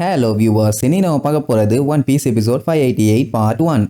Hello viewers, இனி நம்ம பார்க்க போறது one piece episode 588 part 1.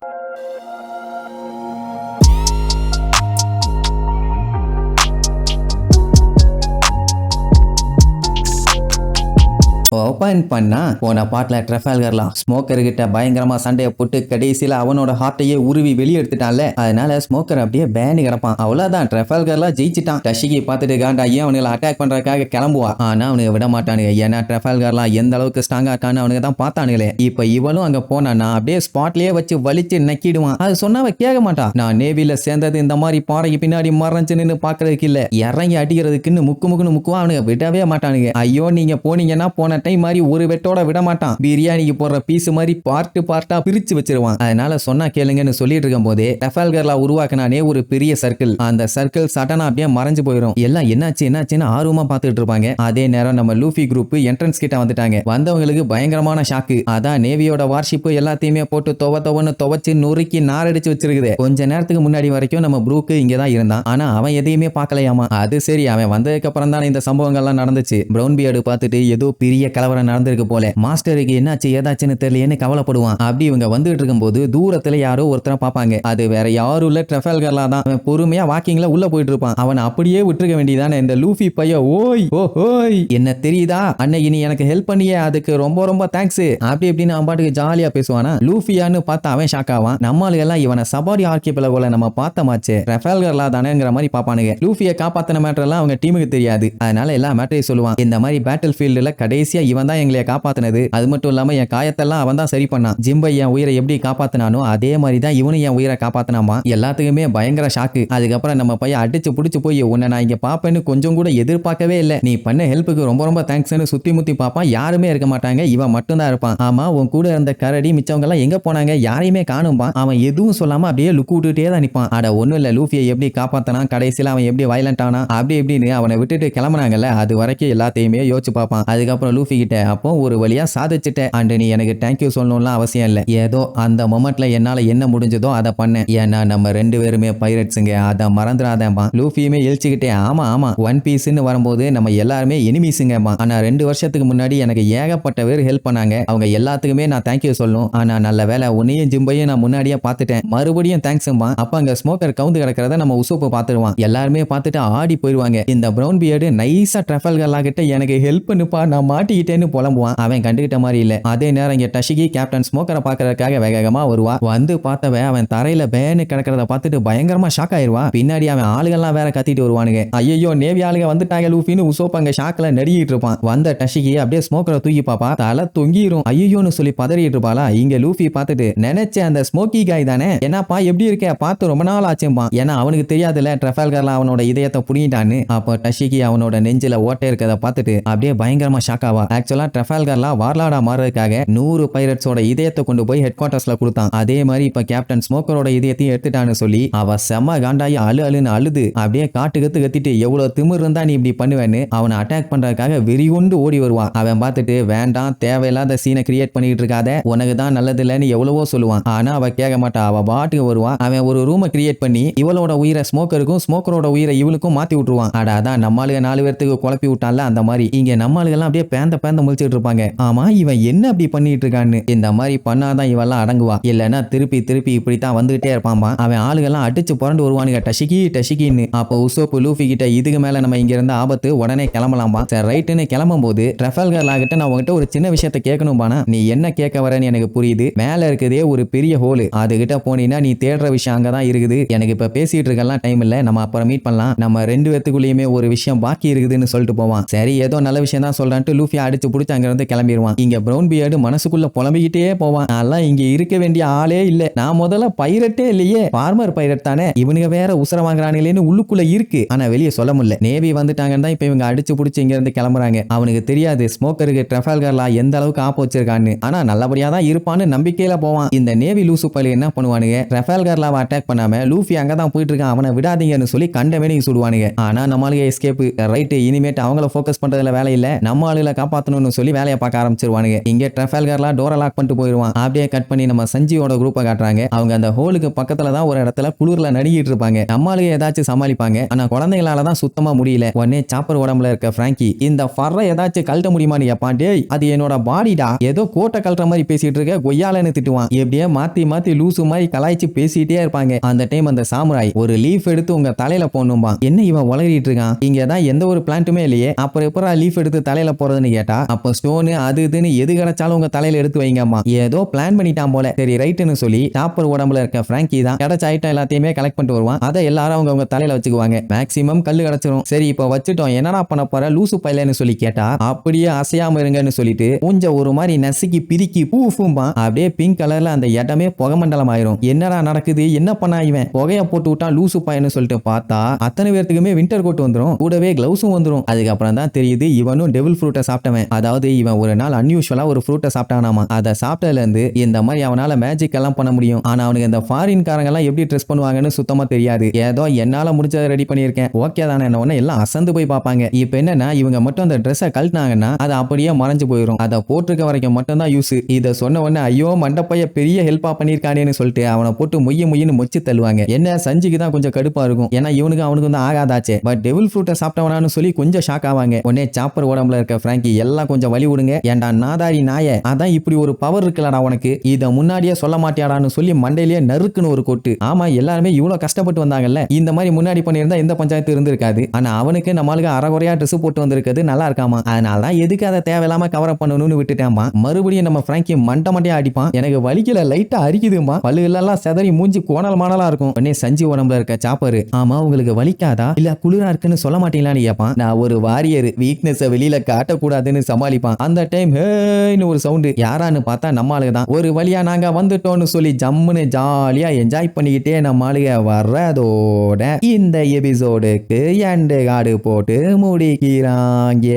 Open பண்ணா போன பாட்டுல ட்ரெஃபால்கர்லாம் ஸ்மோக்கர் கிட்ட பயங்கரமா சண்டையை போட்டு கடைசியில அவனோட ஹார்ட்டையே உருவி வெளியே எடுத்துட்டான்ல. அதனால ஸ்மோக்கர் அப்படியே பேனி கிடப்பான். அவ்வளவுதான், ட்ரெஃபால்கர்லாம் ஜெயிச்சிட்டான். டஷிகி பார்த்துட்டு காண்டாயி அவனுங்களை அட்டாக் பண்றதுக்காக கிளம்புவா. ஆனா அவனுக்கு விட மாட்டானுங்க. ஏன்னா ட்ரெஃபால்கர்லாம் எந்த அளவுக்கு ஸ்ட்ராங்கா இருக்கான்னு அவனுக்கு தான் பார்த்தானுங்களே. இப்ப இவளும் அங்க போனான்னா அப்படியே ஸ்பாட்லயே வச்சு வலிச்சு நக்கிடுவான். அது சொன்னவ கேட்க மாட்டான். நான் நேவில சேர்ந்தது இந்த மாதிரி பாறைக்கு பின்னாடி மறைஞ்சு நின்று பாக்குறதுக்கு இல்ல, இறங்கி அடிக்கிறதுக்குன்னு முக்குன்னு முக்குவா. அவனுக்கு விடவே மாட்டானுங்க. ஐயோ நீங்க போனீங்கன்னா போன டைம் மாதிரி ஒரு வெட்டோட விட மாட்டான். பிரியாணிக்கு போடுற பீஸ் மாதிரி பார்ட்டா பிரிச்சு வச்சிருவான். அதனால சொன்னா கேளுங்கன்னு சொல்லிட்டு இருக்கும் போதே ட்ரெஃபால்கர்ல உருவாக்கினானே ஒரு பெரிய சர்க்கிள். அந்த சர்க்கிள் சடனா அப்படியே மறைஞ்சு போயிடும். எல்லாம் என்னாச்சுன்னு ஆர்வமா பார்த்துட்டு இருப்பாங்க. அதே நேரம் நம்ம லூஃபி குரூப் என்ட்ரன்ஸ் கிட்ட வந்துட்டாங்க. வந்தவங்களுக்கு பயங்கரமான ஷாக்கு. அதான் நேவியோட வார்ஷிப் எல்லாத்தையுமே போட்டு துவன்னு துவச்சு நொறுக்கி நாரடிச்சு வச்சிருக்குது. கொஞ்ச நேரத்துக்கு முன்னாடி வரைக்கும் நம்ம ப்ரூக்கு இங்கதான் இருந்தான். ஆனா அவன் எதையுமே பார்க்கலையாமா. அது சரி, அவன் வந்ததுக்கு அப்புறம் தான் இந்த சம்பவங்கள்லாம் நடந்துச்சு. பிரவுன் பியர்டு பார்த்துட்டு ஏதோ பெரிய கலவரம் நடந்திருக்கு போல, மாஸ்டருக்கு என்னாச்சு ஏதாச்சுன்னு தெரியலன்னு கவலைப்படுவான். அப்படி இவங்க வந்துட்டு இருக்கும் போது தூரத்துல யாரோ ஒருத்தரை பார்ப்பாங்க. அது வேற யாரும் இல்ல, ட்ரெஃபால்கர்லா தான். அவன் பொறுமையா வாக்கிங்ல உள்ள போயிட்டு இருப்பான். அவன் அப்படியே விட்டுருக்க வேண்டியதானே. இந்த லூஃபி பைய ஓய் ஓய் என்ன தெரியுதா, அன்னைக்கு நீ எனக்கு ஹெல்ப் பண்ணியே, அதுக்கு ரொம்ப ரொம்ப தேங்க்ஸ் அப்படி இப்படின்னு அவன் பாட்டுக்கு ஜாலியா பேசுவானா. லூஃபியான்னு பார்த்தா அவன் ஷாக் ஆவான். நம்மளுக்கு எல்லாம் இவனை சபாரி ஆர்கிபெலகோல நம்ம பார்த்தமாச்சு, ட்ரெஃபால்கர்லா தானேங்கிற மாதிரி பாப்பானுங்க. லூஃபியை காப்பாத்தின மேட்டர் எல்லாம் அவங்க டீமுக்கு தெரியாது. அதனால எல்லா மேட்டரையும் சொல்லுவான். இந்த மாதிரி பேட்டில் ஃபீல்டுல கடைசியா இவன் தான் எங்களை காப்பாத்தினது. அது மட்டும் இல்லாம என் காயத்தெல்லாம் அவன் தான் சரி பண்ணான். ஜிம்பை என் உயிரை எப்படி காப்பாத்தினானோ அதே மாதிரி தான் இவனும் என் உயிரை காப்பாத்தினாமா. எல்லாத்துக்குமே பயங்கர ஷாக்கு. அதுக்கப்புறம் நம்ம பையன் அடிச்சு புடிச்சு போய் உன்னை நான் இங்க பாப்பேன்னு கொஞ்சம் கூட எதிர்பார்க்கவே இல்லை, நீ பண்ண ஹெல்ப்புக்கு ரொம்ப ரொம்ப தேங்க்ஸ்னு சுத்தி முத்தி பாப்பான். யாருமே இருக்க மாட்டாங்க, இவன் மட்டும் தான் இருப்பான். ஆமா, உன் கூட இருந்த கரடி மிச்சவங்க எல்லாம் எங்க போனாங்க, யாரையுமே காணும்பா. அவன் எதுவும் சொல்லாம அப்படியே லுக்கு விட்டுட்டே தான் நிப்பான். அட ஒண்ணும் இல்ல, லூஃபியை எப்படி காப்பாத்தினா, கடைசியில அவன் எப்படி வயலண்ட் ஆனா அப்படி எப்படின்னு அவனை விட்டுட்டு கிளம்புனாங்கல்ல, அது வரைக்கும் எல்லாத்தையுமே யோசிச்சு பார்ப்பான். அதுக்கப்புறம் லூஃபி கிட்ட அப்போ ஒரு வழியா சாதிச்சுட்டேன் அண்ட் நீ எனக்கு தேங்க்யூ சொல்லணும்லாம் அவசியம் இல்லை, ஏதோ அந்த மொமெண்ட்ல என்னால என்ன முடிஞ்சதோ அதை பண்ணேன். ஏன்னா நம்ம ரெண்டு பேருமே பைரட்ஸுங்க, அதை மறந்துடாதேன்பா. லூஃபியுமே எழுச்சிக்கிட்டே ஆமா ஒன் பீஸ்ன்னு வரும்போது நம்ம எல்லாருமே எனிமீஸுங்கம்மா. ஆனா 2 வருஷத்துக்கு முன்னாடி எனக்கு ஏகப்பட்ட பேர் ஹெல்ப் பண்ணாங்க, அவங்க எல்லாத்துக்குமே நான் தேங்க்யூ சொல்லணும். ஆனா நல்ல வேலை உன்னையும் ஜிம்பையும் நான் முன்னாடியே பார்த்துட்டேன், மறுபடியும் தேங்க்ஸ்மா. அப்ப அங்க ஸ்மோக்கர் கவுந்து கிடக்கிறத நம்ம உசோப்பு பார்த்துருவான். எல்லாருமே பார்த்துட்டு ஆடி போயிடுவாங்க. இந்த பிரவுன் பியர்டு நைஸா ட்ரெஃபால்கர்லா கிட்ட எனக்கு ஹெல்ப் பண்ணுப்பா, நான் மாட்டிக்கிட்டேன்னு புலம்புவான். அவன் கண்டுகிட்ட மாதிரி இல்ல. அதே நேரம் இங்க டஷிகி கேப்டன் ஸ்மோக்கரை பாக்குறதுக்காக வேகமா வருவா. வந்து பார்த்தவன் அவன் தரையில பேனு கிடக்கிறத பார்த்துட்டு பயங்கரமா ஷாக் ஆயிருவா. பின்னாடி அவன் ஆளுகள்லாம் வேற கத்திட்டு வருவானுங்க. ஐயோ நேவி ஆளுங்க வந்துட்டாங்க லூஃபின்னு உசோப் அங்க ஷாக்ல நடிகிட்டு இருப்பான். வந்த டஷிகி அப்படியே ஸ்மோக்கரை தூக்கி பாப்பா, தலை தொங்கிரும். ஐயோன்னு சொல்லி பதறிட்டு இருப்பாளா. இங்க லூஃபி பார்த்துட்டு நினைச்ச அந்த ஸ்மோக்கி காய் தானே, என்னப்பா எப்படி இருக்க, பார்த்து ரொம்ப நாள் ஆச்சும்பா. ஏன்னா அவனுக்கு தெரியாதுல ட்ரெஃபால்கர்லா அவனோட இதயத்தை புடிங்கிட்டான்னு. அப்போ டஷிகி அவனோட நெஞ்சில ஓட்டை இருக்கிறத பார்த்துட்டு அப்படியே பயங்கரமா ஷாக் ஆவா. ஆக்சுவலா ட்ரெஃபால்கர்லா வார்லாடா மாறதுக்காக 100 பைரட்ஸோட இதயத்தை கொண்டு போய் ஹெட் குவார்டர்ஸ்ல கொடுத்தான். அதே மாதிரி இப்ப கேப்டன் ஸ்மோக்கரோட இதயத்தையும் எடுத்துட்டான்னு சொல்லி அவ செம்ம காண்டாயி அழுன்னு அழுது அப்படியே காட்டு கத்திட்டு எவ்வளவு திமிர் இருந்தா நீ இப்படி பண்ணுவேன்னு அவனை அட்டாக் பண்றதுக்காக வெறி கொண்டு ஓடி வருவான். அவன் பார்த்துட்டு வேண்டாம், தேவையில்லாத சீனை கிரியேட் பண்ணிட்டு இருக்காத, உனக்கு தான் நல்லது இல்லைன்னு எவ்வளவோ சொல்லுவான். ஆனா அவ கேட்க மாட்டா, அவ பாட்டுக்கு வருவான். அவன் ஒரு ரூமை கிரியேட் பண்ணி இவளோட உயிரை ஸ்மோக்கருக்கும் ஸ்மோக்கரோட உயிரை இவளுக்கும் மாத்தி விட்டுருவான். அதான் நம்மளுக்கு 4 பேருக்கு குழப்பி விட்டான்ல, அந்த மாதிரி இங்க நம்மளுக்கெல்லாம் அப்படியே பேந்த முழிச்சிட்டு இருப்பாங்க. ஆமா இவன் என்ன அப்படி பண்ணிட்டு இருக்கான்னு. இந்த மாதிரி பண்ணாதான் இவெல்லாம் அடங்குவா, இல்லைன்னா திருப்பி இப்படித்தான் வந்துகிட்டே இருப்பான்பா. அவன் ஆளுகெல்லாம் அடிச்சு புரண்டு வருவானுங்க டஷிகின்னு. அப்போ உசோப்பு லூஃபி கிட்ட இதுக்கு மேல நம்ம இங்க இருந்த ஆபத்து, உடனே கிளம்பலாம்பா. சரி ரைட்டுன்னு கிளம்பும் போது ட்ரெஃபால்கர்லா கிட்ட நான் உங்ககிட்ட ஒரு சின்ன விஷயத்த கேட்கணும்பானா. நீ என்ன கேட்க வரேன்னு எனக்கு புரியுது, மேல இருக்குதே ஒரு பெரிய ஹோலு, அதுகிட்ட போனீங்கன்னா நீ தேடுற விஷயம் அங்கதான் இருக்குது. எனக்கு இப்ப பேசிட்டு இருக்கலாம் டைம் இல்ல, நம்ம அப்புறம் மீட் பண்ணலாம், நம்ம 2 பேத்துக்குள்ளேயுமே ஒரு விஷயம் பாக்கி இருக்குதுன்னு சொல்லிட்டு போவான். சரி ஏதோ நல்ல விஷயம் தான் சொல்றான்ட்டு லூஃபி அடிச்சு புடிச்சு அங்க இருந்து கிளம்பிடுவான். இங்க பிரவுன் பியர்டு மனசுக்குள்ள புலம்பிக்கிட்டே போவான். நான் இங்க இருக்க வேண்டிய ஆளே இல்ல, நான் முதல்ல பைரட்டே இல்லையே, ஃபார்மர் பைரட் தானே, இவனுங்க வேற உசர வாங்குறானுங்களேன்னு உள்ளுக்குள்ள இருக்கு, ஆனா வெளியே சொல்ல முடியல. நேவி வந்துட்டாங்கன்னு தான் இப்ப இவங்க அடிச்சு புடிச்சு இங்க இருந்து கிளம்புறாங்க. அவனுக்கு தெரியாது ஸ்மோக்கருக்கு ட்ரெஃபால்கர்லா எந்த அளவுக்கு ஆப்பு வச்சிருக்கான்னு. ஆனா நல்லபடியா தான் இருப்பான்னு நம்பிக்கையில போவான். இந்த நேவி லூசு பையல் என்ன பண்ணுவானுங்க, ட்ரெஃபால்கர்லாவை அட்டாக் பண்ணாம லூஃபி அங்கதான் போயிட்டு இருக்கான், அவனை விடாதீங்கன்னு சொல்லி கண்டவனே சுடுவானுங்க. ஆனா நம்மளுக்கு எஸ்கேப் ரைட், இனிமேட்டு அவங்கள ஃபோக்கஸ் பண்றதுல வேலை இல்ல, நம்ம ஆளுகளை காப்பாத்தணும்னு சொல்லி வேலையை பார்க்க ஆரம்பிச்சிருவானுங்க. இங்க ட்ரெஃபால்கர்லாம் டோரை லாக் பண்ணிட்டு போயிருவான். அப்படியே கட் பண்ணி நம்ம சஞ்சீவோட குரூப்பை காட்டுறாங்க. அவங்க அந்த ஹோலுக்கு பக்கத்துல தான் ஒரு இடத்துல குளிர்ல நடுங்கிட்டு இருப்பாங்க. நம்மளுக்கு ஏதாச்சும் சமாளிப்பாங்க. ஆனா குழந்தைகளால தான் சுத்தமா முடியல. உடனே சாப்பர் உடம்புல இருக்க பிராங்கி இந்த ஃபர்ரை ஏதாச்சும் கழட்ட முடியுமான்னு கேட்பான். டேய் அது என்னோட பாடிடா, ஏதோ கோட்டை கழட்டுற மாதிரி பேசிட்டு இருக்க கொய்யாலன்னு திட்டுவான். எப்படியே மாத்தி மாத்தி லூசு மாதிரி கலாய்ச்சி பேசிட்டே இருப்பாங்க. அந்த டைம் அந்த சாமுராய் ஒரு லீஃப் எடுத்து உங்க தலையில போடணும்பா. என்ன இவன் உளறிட்டு இருக்கான், இங்க தான் எந்த ஒரு பிளான்ட்டுமே இல்லையே, அப்புறம் எப்பறம் லீஃப் எடுத்து தலையில போறதுன்னு கேட்டா, அப்ப ஸ்டோனு அது இதுன்னு எது கிடைச்சாலும் உங்க தலையில எடுத்து வைங்கம்மா. ஏதோ பிளான் பண்ணிட்டான் போல. சரி ரைட்டுன்னு சொல்லி சாப்பர் உடம்புல இருக்க பிராங்கி தான் கிடைச்ச ஐட்டம் எல்லாத்தையுமே கலெக்ட் பண்ணிட்டு வருவான். அதை எல்லாரும் அவங்க தலையில வச்சுக்குவாங்க. மேக்ஸிமம் கல்லு கிடைச்சிரும். சரி இப்ப வச்சுட்டோம், என்னடா பண்ண போற லூசு பையலன்னு சொல்லி கேட்டா, அப்படியே அசையாம இருங்கன்னு சொல்லிட்டு மூஞ்ச ஒரு மாதிரி நசுக்கி பிரிக்கி பூஃபும்பா. அப்படியே பிங்க் கலர்ல அந்த இடமே புகமண்டலம் ஆயிரும். என்னடா நடக்குது, என்ன பண்ணா இவன், புகைய போட்டு விட்டான் லூசு பையன்னு சொல்லிட்டு பார்த்தா அத்தனை பேர்த்துக்குமே வின்டர் கோட் வந்துரும், கூடவே கிளவுஸும் வந்துரும். அதுக்கப்புறம் தான் தெரியுது இவனும் டெவில் ஃப்ரூட்டை சாப்பிட்டவன். அதாவது இவன் ஒரு நாள் அன்யூஷுவலா ஒரு ஃப்ரூட்டை சாப்பிட்டானாமா. அதை சாப்பிட்டதுல இருந்து இந்த மாதிரி அவனால மேஜிக் எல்லாம் பண்ண முடியும். ஆனா அவனுக்கு இந்த ஃபாரின் காரங்க எல்லாம் எப்படி ட்ரெஸ் பண்ணுவாங்கன்னு சுத்தமா தெரியாது. ஏதோ என்னால முடிஞ்சதை ரெடி பண்ணியிருக்கேன், ஓகே தானே, என்ன ஒண்ணு எல்லாம் அசந்து போய் பார்ப்பாங்க. இப்ப என்னன்னா இவங்க மட்டும் அந்த ட்ரெஸ்ஸை கழட்டினாங்கன்னா அது அப்படியே மறைஞ்சு போயிடும். அதை போட்டிருக்க வரைக்கும் மட்டும் தான் யூஸ். இதை சொன்ன உடனே ஐயோ மண்டப்பைய பெரிய ஹெல்ப்பா பண்ணிருக்கானேன்னு சொல்லிட்டு அவனை போட்டு மொய்யு மொச்சு தள்ளுவாங்க. என்ன சஞ்சிக்கு தான் கொஞ்சம் கடுப்பா இருக்கும், ஏன்னா இவனுக்கு அவனுக்கு வந்து ஆகாதாச்சே. பட் டெவில் ஃப்ரூட்டை சாப்பிட்டவனான்னு சொல்லி கொஞ்சம் ஷாக் ஆவாங்க. உடனே சாப்பர் உடம்புல இருக்க பிராங்கி எல்லாம் கொஞ்சம் வழி விடுங்க, ஏன்டா நாதாரி நாய, அதான் இப்படி ஒரு பவர் இருக்குல்லடா உனக்கு, இதை முன்னாடியே சொல்ல மாட்டியாடான்னு சொல்லி மண்டையிலேயே நறுக்குன்னு ஒரு கொட்டு. ஆமா எல்லாருமே இவ்வளவு கஷ்டப்பட்டு வந்தாங்கல்ல, இந்த மாதிரி முன்னாடி பண்ணியிருந்தா எந்த பஞ்சாயத்து இருந்திருக்காது. ஆனா அவனுக்கு நம்மளுக்கு அறகுறையா ட்ரெஸ் போட்டு வந்திருக்கிறது நல்லா இருக்காமா, அதனால தான் எதுக்கு அதை தேவையில்லாம கவர் பண்ணணும்னு விட்டுட்டாமா. மறுபடியும் நம்ம பிராங்கி மண்டையா அடிப்பான். எனக்கு வலிக்கல, லைட்டா அரிக்குதுமா, பல்லு எல்லாம் செதறி மூஞ்சி கோணல் மானலா இருக்கும். உடனே சஞ்சி உடம்புல இருக்க சாப்பரு, ஆமா உங்களுக்கு வலிக்காதா இல்ல குளிரா இருக்குன்னு சொல்ல மாட்டீங்களான்னு கேட்பான். நான் ஒரு வாரியர், வீக்னஸ் வெளியில காட்டக்கூடாதுன்னு சமாளிப்பான். அந்த டைம் ஹேன்னு ஒரு சவுண்டு, யாரான்னு பார்த்தா நம்ம ஆளுங்க தான். ஒரு வழியா நாங்க வந்துட்டோம்னு சொல்லி ஜம்முன்னு ஜாலியா என்ஜாய் பண்ணிக்கிட்டே நம்ம ஆளுங்க வர்றதோட இந்த எபிசோடுக்கு எண்டு கார்டு போட்டு முடிக்கிறாங்க.